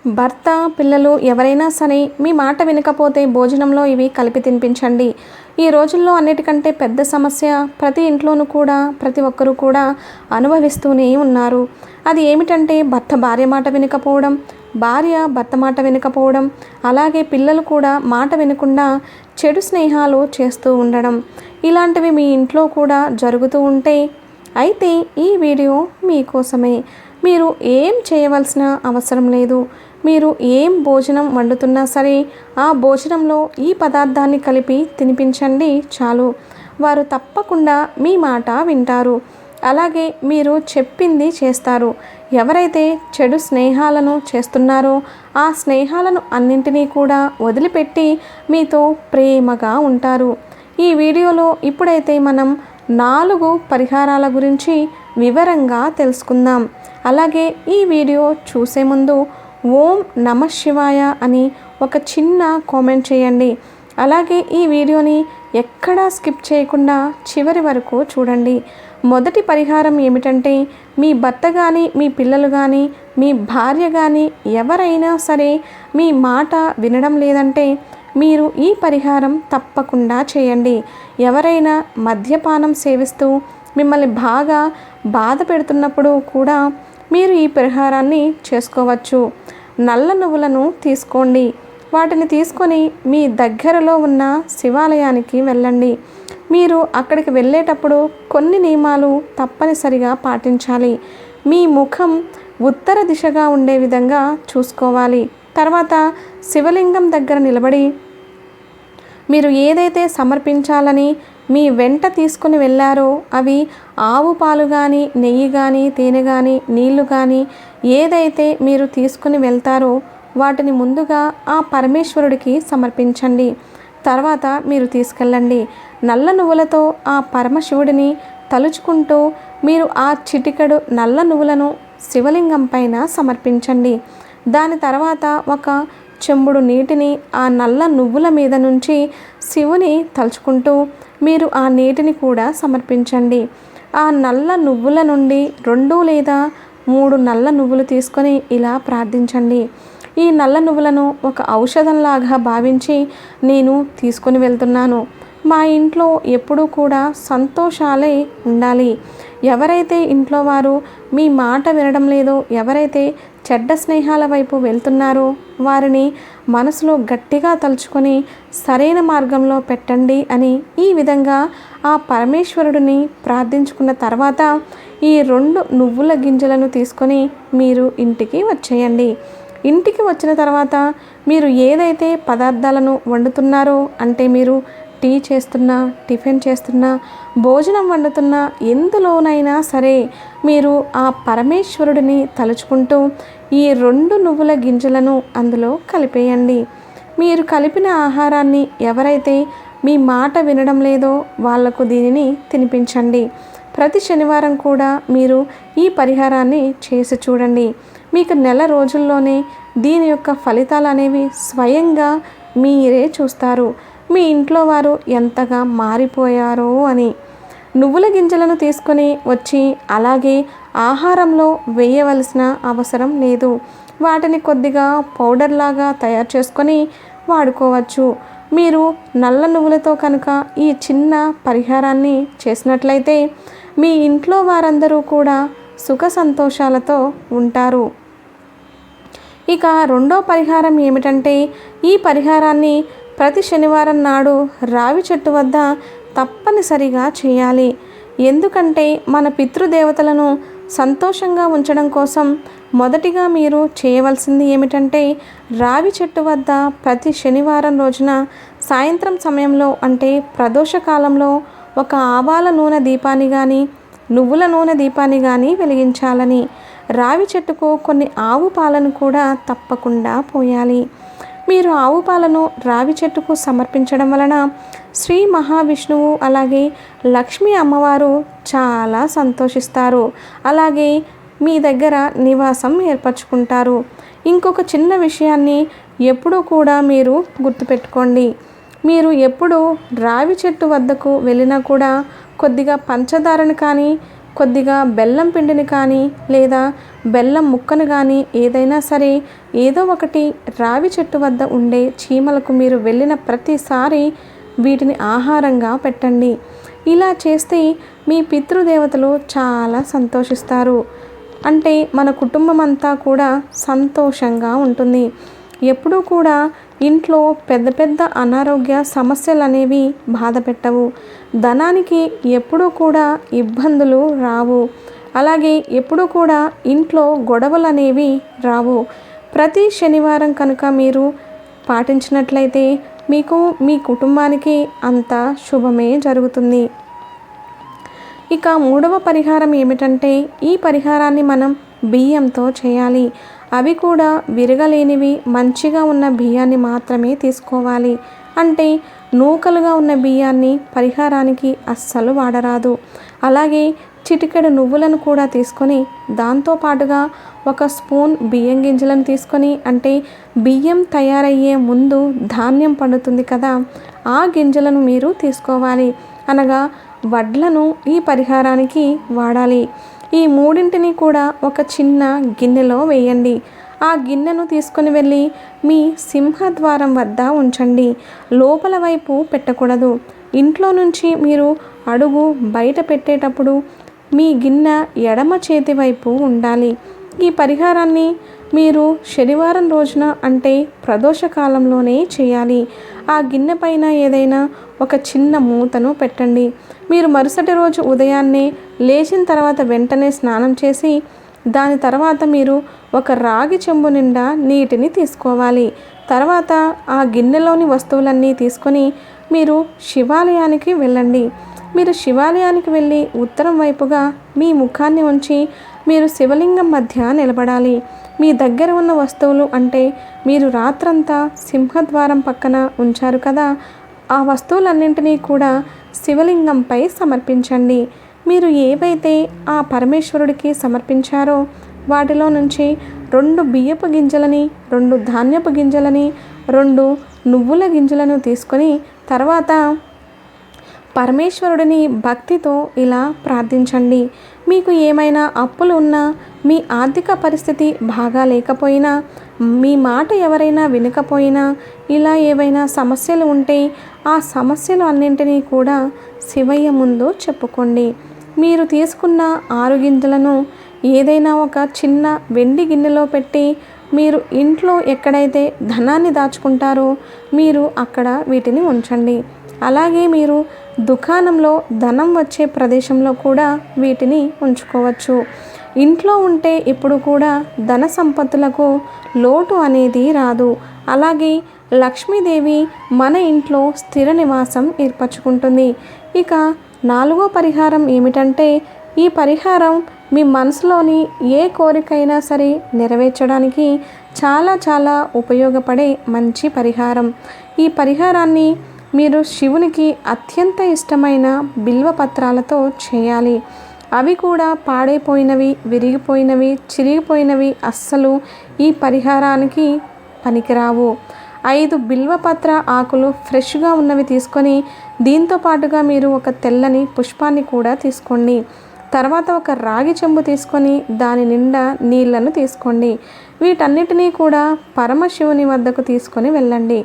భర్త, పిల్లలు ఎవరైనా సరే మీ మాట వినకపోతే భోజనంలో ఇవి కలిపి తినిపించండి. ఈ రోజుల్లో అన్నిటికంటే పెద్ద సమస్య ప్రతి ఇంట్లోనూ కూడా ప్రతి ఒక్కరూ కూడా అనుభవిస్తూనే ఉన్నారు. అది ఏమిటంటే భర్త భార్య మాట వినకపోవడం, భార్య భర్త మాట వినకపోవడం, అలాగే పిల్లలు కూడా మాట వినకుండా చెడు స్నేహాలు చేస్తూ ఉండడం. ఇలాంటివి మీ ఇంట్లో కూడా జరుగుతూ ఉంటే అయితే ఈ వీడియో మీకోసమే. మీరు ఏం చేయవలసిన అవసరం లేదు. మీరు ఏం భోజనం వండుతున్నా సరే ఆ భోజనంలో ఈ పదార్థాన్ని కలిపి తినిపించండి చాలు. వారు తప్పకుండా మీ మాట వింటారు. అలాగే మీరు చెప్పింది చేస్తారు. ఎవరైతే చెడు స్నేహాలను చేస్తున్నారో ఆ స్నేహాలను అన్నింటినీ కూడా వదిలిపెట్టి మీతో ప్రేమగా ఉంటారు. ఈ వీడియోలో ఇప్పుడైతే మనం 4 పరిహారాల గురించి వివరంగా తెలుసుకుందాం. అలాగే ఈ వీడియో చూసే ముందు ఓం నమః శివాయ అని ఒక చిన్న కామెంట్ చేయండి. అలాగే ఈ వీడియోని ఎక్కడా స్కిప్ చేయకుండా చివరి వరకు చూడండి. మొదటి పరిహారం ఏమిటంటే మీ భర్త కానీ, మీ పిల్లలు కానీ, మీ భార్య కానీ ఎవరైనా సరే మీ మాట వినడం లేదంటే మీరు ఈ పరిహారం తప్పకుండా చేయండి. ఎవరైనా మద్యపానం సేవిస్తూ మిమ్మల్ని బాగా బాధ పెడుతున్నప్పుడు కూడా మీరు ఈ పరిహారాన్ని చేసుకోవచ్చు. నల్ల నువ్వులను తీసుకోండి. వాటిని తీసుకొని మీ దగ్గరలో ఉన్న శివాలయానికి వెళ్ళండి. మీరు అక్కడికి వెళ్ళేటప్పుడు కొన్ని నియమాలు తప్పనిసరిగా పాటించాలి. మీ ముఖం ఉత్తర దిశగా ఉండే విధంగా చూసుకోవాలి. తర్వాత శివలింగం దగ్గర నిలబడి మీరు ఏదైతే సమర్పించాలని మీ వెంట తీసుకుని వెళ్ళారో అవి ఆవు పాలు కానీ, నెయ్యి కానీ, తేనె కానీ, నీళ్లు కానీ ఏదైతే మీరు తీసుకుని వెళ్తారో వాటిని ముందుగా ఆ పరమేశ్వరుడికి సమర్పించండి. తర్వాత మీరు తీసుకెళ్ళండి. నల్ల నువ్వులతో ఆ పరమశివుడిని తలుచుకుంటూ మీరు ఆ చిటికెడు నల్ల నువ్వులను శివలింగం పైన సమర్పించండి. దాని తర్వాత ఒక చెంబుడు నీటిని ఆ నల్ల నువ్వుల మీద నుంచి శివుని తలుచుకుంటూ మీరు ఆ నీటిని కూడా సమర్పించండి. ఆ నల్ల నువ్వుల నుండి 2 లేదా 3 నల్ల నువ్వులు తీసుకొని ఇలా ప్రార్థించండి. ఈ నల్ల నువ్వులను ఒక ఔషధంలాగా భావించి నేను తీసుకొని వెళ్తున్నాను. మా ఇంట్లో ఎప్పుడూ కూడా సంతోషాలే ఉండాలి. ఎవరైతే ఇంట్లో వారు మీ మాట వినడం లేదో, ఎవరైతే చెడ్డ స్నేహాల వైపు వెళ్తున్నారో వారిని మనసులో గట్టిగా తలుచుకొని సరైన మార్గంలో పెట్టండి అని ఈ విధంగా ఆ పరమేశ్వరుడిని ప్రార్థించుకున్న తర్వాత ఈ 2 నువ్వుల గింజలను తీసుకొని మీరు ఇంటికి వచ్చేయండి. ఇంటికి వచ్చిన తర్వాత మీరు ఏదైతే పదార్థాలను వండుతున్నారో అంటే మీరు టీ చేస్తున్నా, టిఫిన్ చేస్తున్నా, భోజనం వండుతున్నా ఎందులోనైనా సరే మీరు ఆ పరమేశ్వరుడిని తలుచుకుంటూ ఈ 2 నువ్వుల గింజలను అందులో కలిపేయండి. మీరు కలిపిన ఆహారాన్ని ఎవరైతే మీ మాట వినడం లేదో వాళ్లకు దీనిని తినిపించండి. ప్రతి శనివారం కూడా మీరు ఈ పరిహారాన్ని చేసి చూడండి. మీకు నెల రోజుల్లోనే దీని యొక్క ఫలితాలు అనేవి స్వయంగా మీరే చూస్తారు. మీ ఇంట్లో వారు ఎంతగా మారిపోయారో అని. నువ్వుల గింజలను తీసుకొని వచ్చి అలాగే ఆహారంలో వేయవలసిన అవసరం లేదు. వాటిని కొద్దిగా పౌడర్ లాగా తయారు చేసుకొని వాడుకోవచ్చు. మీరు నల్ల నువ్వులతో కనుక ఈ చిన్న పరిహారాన్ని చేసినట్లయితే మీ ఇంట్లో వారందరూ కూడా సుఖ సంతోషాలతో ఉంటారు. ఇక రెండో పరిహారం ఏమిటంటే ఈ పరిహారాన్ని ప్రతి శనివారం నాడు రావి చెట్టు వద్ద తప్పనిసరిగా చేయాలి. ఎందుకంటే మన పితృదేవతలను సంతోషంగా ఉంచడం కోసం మొదటిగా మీరు చేయవలసింది ఏమిటంటే రావి చెట్టు వద్ద ప్రతి శనివారం రోజున సాయంత్రం సమయంలో అంటే ప్రదోష కాలంలో ఒక ఆవాల నూనె దీపాన్ని కానీ, నువ్వుల నూనె దీపాన్ని కానీ వెలిగించాలని. రావి చెట్టుకు కొన్ని ఆవు పాలను కూడా తప్పకుండా పోయాలి. మీరు ఆవు పాలను రావి చెట్టుకు సమర్పించడం వలన శ్రీ మహావిష్ణువు అలాగే లక్ష్మీ అమ్మవారు చాలా సంతోషిస్తారు. అలాగే మీ దగ్గర నివాసం ఏర్పరచుకుంటారు. ఇంకొక చిన్న విషయాన్ని ఎప్పుడూ కూడా మీరు గుర్తుపెట్టుకోండి. మీరు ఎప్పుడు రావి చెట్టు వద్దకు వెళ్ళినా కూడా కొద్దిగా పంచదారను కానీ కొద్దిగా బెల్లం పిండిని కానీ లేదా బెల్లం ముక్కను కానీ ఏదైనా సరే ఏదో ఒకటి రావి చెట్టు వద్ద ఉండే చీమలకు మీరు వెళ్ళిన ప్రతిసారి వీటిని ఆహారంగా పెట్టండి. ఇలా చేస్తే మీ పితృదేవతలు చాలా సంతోషిస్తారు. అంటే మన కుటుంబం అంతా కూడా సంతోషంగా ఉంటుంది. ఎప్పుడూ కూడా ఇంట్లో పెద్ద పెద్ద అనారోగ్య సమస్యలు అనేవి బాధ పెట్టవు. ధనానికి ఎప్పుడూ కూడా ఇబ్బందులు రావు. అలాగే ఎప్పుడూ కూడా ఇంట్లో గొడవలు అనేవి రావు. ప్రతి శనివారం కనుక మీరు పాటించినట్లయితే మీకు మీ కుటుంబానికి అంత శుభమే జరుగుతుంది. ఇక మూడవ పరిహారం ఏమిటంటే ఈ పరిహారాన్ని మనం బియ్యంతో చేయాలి. అవి కూడా విరగలేనివి మంచిగా ఉన్న బియ్యాన్ని మాత్రమే తీసుకోవాలి. అంటే నూకలుగా ఉన్న బియ్యాన్ని పరిహారానికి అస్సలు వాడరాదు. అలాగే చిటికెడు నువ్వులను కూడా తీసుకొని దాంతోపాటుగా 1 స్పూన్ బియ్యం గింజలను తీసుకొని, అంటే బియ్యం తయారయ్యే ముందు ధాన్యం పండుతుంది కదా, ఆ గింజలను మీరు తీసుకోవాలి. అనగా వడ్లను ఈ పరిహారానికి వాడాలి. ఈ మూడింటిని కూడా ఒక చిన్న గిన్నెలో వేయండి. ఆ గిన్నెను తీసుకొని వెళ్ళి మీ సింహద్వారం వద్ద ఉంచండి. లోపల వైపు పెట్టకూడదు. ఇంట్లో నుంచి మీరు అడుగు బయట పెట్టేటప్పుడు మీ గిన్నె ఎడమ చేతి వైపు ఉండాలి. ఈ పరిహారాన్ని మీరు శనివారం రోజున అంటే ప్రదోష కాలంలోనే చేయాలి. ఆ గిన్నె పైన ఏదైనా ఒక చిన్న మూతను పెట్టండి. మీరు మరుసటి రోజు ఉదయాన్నే లేచిన తర్వాత వెంటనే స్నానం చేసి దాని తర్వాత మీరు ఒక రాగి చెంబు నిండా నీటిని తీసుకోవాలి. తర్వాత ఆ గిన్నెలోని వస్తువులన్నీ తీసుకొని మీరు శివాలయానికి వెళ్ళండి. మీరు శివాలయానికి వెళ్ళి ఉత్తరం వైపుగా మీ ముఖాన్ని ఉంచి మీరు శివలింగం మధ్య నిలబడాలి. మీ దగ్గర ఉన్న వస్తువులు, అంటే మీరు రాత్రంతా సింహద్వారం పక్కన ఉంచారు కదా, ఆ వస్తువులన్నింటినీ కూడా శివలింగంపై సమర్పించండి. మీరు ఏవైతే ఆ పరమేశ్వరుడికి సమర్పించారో వాటిలో నుంచి 2 బియ్యపు గింజలని, 2 ధాన్యపు గింజలని, 2 నువ్వుల గింజలను తీసుకొని తర్వాత పరమేశ్వరుడిని భక్తితో ఇలా ప్రార్థించండి. మీకు ఏమైనా అప్పులు ఉన్నా, మీ ఆర్థిక పరిస్థితి బాగా లేకపోయినా, మీ మాట ఎవరైనా వినకపోయినా, ఇలా ఏవైనా సమస్యలు ఉంటే ఆ సమస్యలు అన్నింటినీ కూడా శివయ్య ముందు చెప్పుకోండి. మీరు తీసుకున్న 6 గింజలను ఏదైనా ఒక చిన్న వెండి గిన్నెలో పెట్టి మీరు ఇంట్లో ఎక్కడైతే ధనాన్ని దాచుకుంటారో మీరు అక్కడ వీటిని ఉంచండి. అలాగే మీరు దుకాణంలో ధనం వచ్చే ప్రదేశంలో కూడా వీటిని ఉంచుకోవచ్చు. ఇంట్లో ఉంటే ఇప్పుడు కూడా ధన సంపత్తులకు లోటు అనేది రాదు. అలాగే లక్ష్మీదేవి మన ఇంట్లో స్థిర నివాసం ఏర్పరచుకుంటుంది. ఇక 4వ పరిహారం ఏమిటంటే ఈ పరిహారం మీ మనసులోని ఏ కోరికైనా సరే నెరవేర్చడానికి చాలా చాలా ఉపయోగపడే మంచి పరిహారం. ఈ పరిహారాన్ని మీరు శివునికి అత్యంత ఇష్టమైన బిల్వ పత్రాలతో చేయాలి. అవి కూడా పాడైపోయినవి, విరిగిపోయినవి, చిరిగిపోయినవి అస్సలు ఈ పరిహారానికి పనికిరావు. 5 బిల్వపత్ర ఆకులు ఫ్రెష్గా ఉన్నవి తీసుకొని దీంతో పాటుగా మీరు ఒక తెల్లని పుష్పాన్ని కూడా తీసుకోండి. తర్వాత ఒక రాగి చెంబు తీసుకొని దాని నిండా నీళ్లను తీసుకోండి. వీటన్నిటినీ కూడా పరమశివుని వద్దకు తీసుకొని వెళ్ళండి.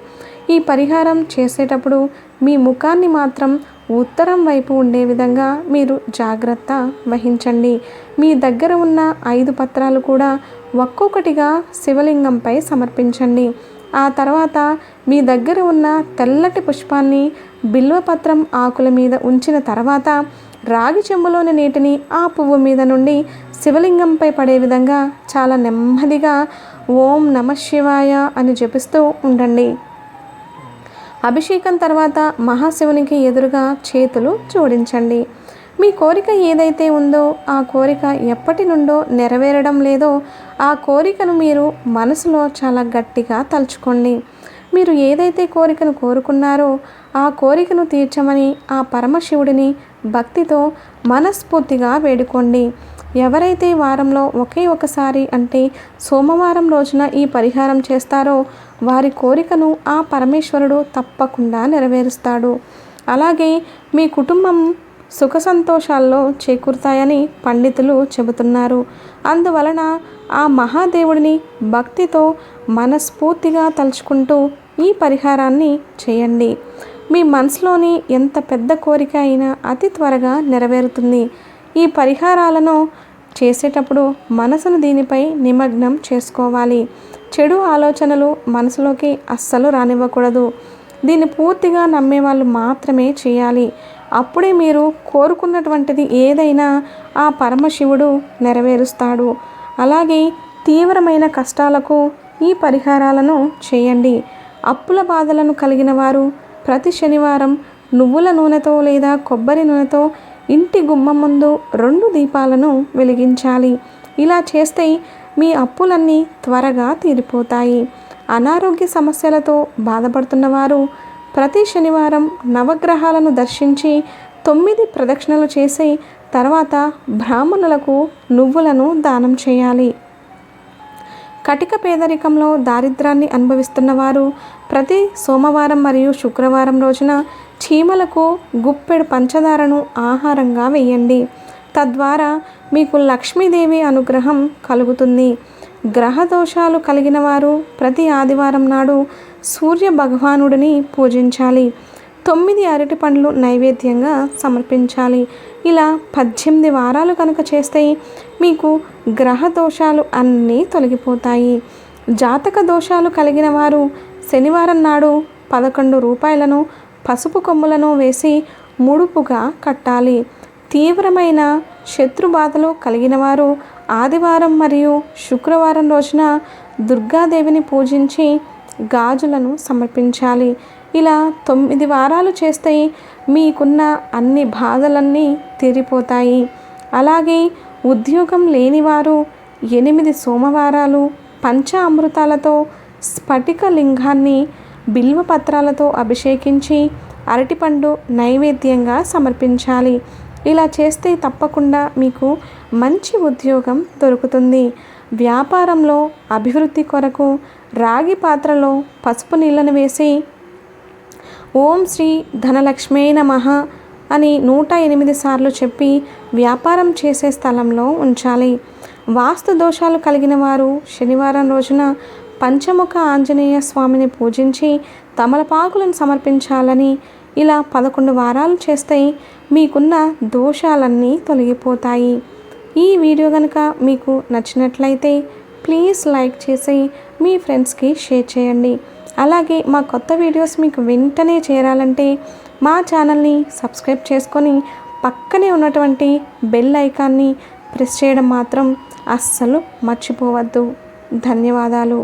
ఈ పరిహారం చేసేటప్పుడు మీ ముఖాన్ని మాత్రం ఉత్తరం వైపు ఉండే విధంగా మీరు జాగ్రత్త వహించండి. మీ దగ్గర ఉన్న 5 పత్రాలు కూడా ఒక్కొక్కటిగా శివలింగంపై సమర్పించండి. ఆ తర్వాత మీ దగ్గర ఉన్న తెల్లటి పుష్పాన్ని బిల్వపత్రం ఆకుల మీద ఉంచిన తర్వాత రాగి చెంబులోని నీటిని ఆ పువ్వు మీద నుండి శివలింగంపై పడే విధంగా చాలా నెమ్మదిగా ఓం నమః శివాయ అని జపిస్తూ ఉండండి. అభిషేకం తర్వాత మహాశివునికి ఎదురుగా చేతులు జోడించండి. మీ కోరిక ఏదైతే ఉందో ఆ కోరిక ఎప్పటి నుండో నెరవేరడం లేదో ఆ కోరికను మీరు మనసులో చాలా గట్టిగా తలుచుకోండి. మీరు ఏదైతే కోరికను కోరుకున్నారో ఆ కోరికను తీర్చమని ఆ పరమశివుడిని భక్తితో మనస్ఫూర్తిగా వేడుకోండి. ఎవరైతే వారంలో ఒకే ఒకసారి అంటే సోమవారం రోజున ఈ పరిహారం చేస్తారో వారి కోరికను ఆ పరమేశ్వరుడు తప్పకుండా నెరవేరుస్తాడు. అలాగే మీ కుటుంబం సుఖ సంతోషాల్లో చేకూరుతాయని పండితులు చెబుతున్నారు. అందువలన ఆ మహాదేవుడిని భక్తితో మనస్ఫూర్తిగా తలుచుకుంటూ ఈ పరిహారాన్ని చేయండి. మీ మనసులోని ఎంత పెద్ద కోరిక అయినా అతి త్వరగా నెరవేరుతుంది. ఈ పరిహారాలను చేసేటప్పుడు మనసును దీనిపై నిమగ్నం చేసుకోవాలి. చెడు ఆలోచనలు మనసులోకి అస్సలు రానివ్వకూడదు. దీన్ని పూర్తిగా నమ్మే వాళ్ళు మాత్రమే చేయాలి. అప్పుడే మీరు కోరుకున్నటువంటిది ఏదైనా ఆ పరమశివుడు నెరవేరుస్తాడు. అలాగే తీవ్రమైన కష్టాలకు ఈ పరిహారాలను చేయండి. అప్పుల బాధలను కలిగిన వారు ప్రతి శనివారం నువ్వుల నూనెతో లేదా కొబ్బరి నూనెతో ఇంటి గుమ్మం ముందు 2 దీపాలను వెలిగించాలి. ఇలా చేస్తే మీ అప్పులన్నీ త్వరగా తీరిపోతాయి. అనారోగ్య సమస్యలతో బాధపడుతున్నవారు ప్రతి శనివారం నవగ్రహాలను దర్శించి 9 ప్రదక్షిణలు చేసి తర్వాత బ్రాహ్మణులకు నువ్వులను దానం చేయాలి. కటిక పేదరికంలో దారిద్రాన్ని అనుభవిస్తున్నవారు ప్రతి సోమవారం మరియు శుక్రవారం రోజున చీమలకు గుప్పెడు పంచదారను ఆహారంగా వేయండి. తద్వారా మీకు లక్ష్మీదేవి అనుగ్రహం కలుగుతుంది. గ్రహ దోషాలు కలిగిన వారు ప్రతి ఆదివారం నాడు సూర్య భగవానుడిని పూజించాలి. 9 అరటి పండ్లు నైవేద్యంగా సమర్పించాలి. ఇలా 18 వారాలు కనుక చేస్తే మీకు గ్రహ దోషాలు అన్నీ తొలగిపోతాయి. జాతక దోషాలు కలిగిన వారు శనివారం నాడు 11 రూపాయలను పసుపు కొమ్ములను వేసి ముడుపుగా కట్టాలి. తీవ్రమైన శత్రు బాధలు కలిగిన వారు ఆదివారం మరియు శుక్రవారం రోజున దుర్గాదేవిని పూజించి గాజులను సమర్పించాలి. ఇలా 9 వారాలు చేస్తే మీకున్న అన్ని బాధలన్నీ తీరిపోతాయి. అలాగే ఉద్యోగం లేనివారు 8 సోమవారాలు పంచ అమృతాలతో స్ఫటిక లింగాన్ని బిల్వపత్రాలతో అభిషేకించి అరటిపండు నైవేద్యంగా సమర్పించాలి. ఇలా చేస్తే తప్పకుండా మీకు మంచి ఉద్యోగం దొరుకుతుంది. వ్యాపారంలో అభివృద్ధి కొరకు రాగి పాత్రలో పసుపు నీళ్ళను వేసి ఓం శ్రీ ధనలక్ష్మే నమః అని 108 సార్లు చెప్పి వ్యాపారం చేసే స్థలంలో ఉంచాలి. వాస్తు దోషాలు కలిగిన వారు శనివారం రోజున పంచముఖ ఆంజనేయ స్వామిని పూజించి తమలపాకులను సమర్పించాలని. ఇలా 11 వారాలు చేస్తే మీకున్న దోషాలన్నీ తొలగిపోతాయి. ఈ వీడియో కనుక మీకు నచ్చినట్లయితే ప్లీజ్ లైక్ చేసి మీ ఫ్రెండ్స్కి షేర్ చేయండి. అలాగే మా కొత్త వీడియోస్ మీకు వెంటనే చేరాలంటే మా ఛానల్ని సబ్స్క్రైబ్ చేసుకొని పక్కనే ఉన్నటువంటి బెల్ ఐకాన్ని ప్రెస్ చేయడం మాత్రం అస్సలు మర్చిపోవద్దు. ధన్యవాదాలు.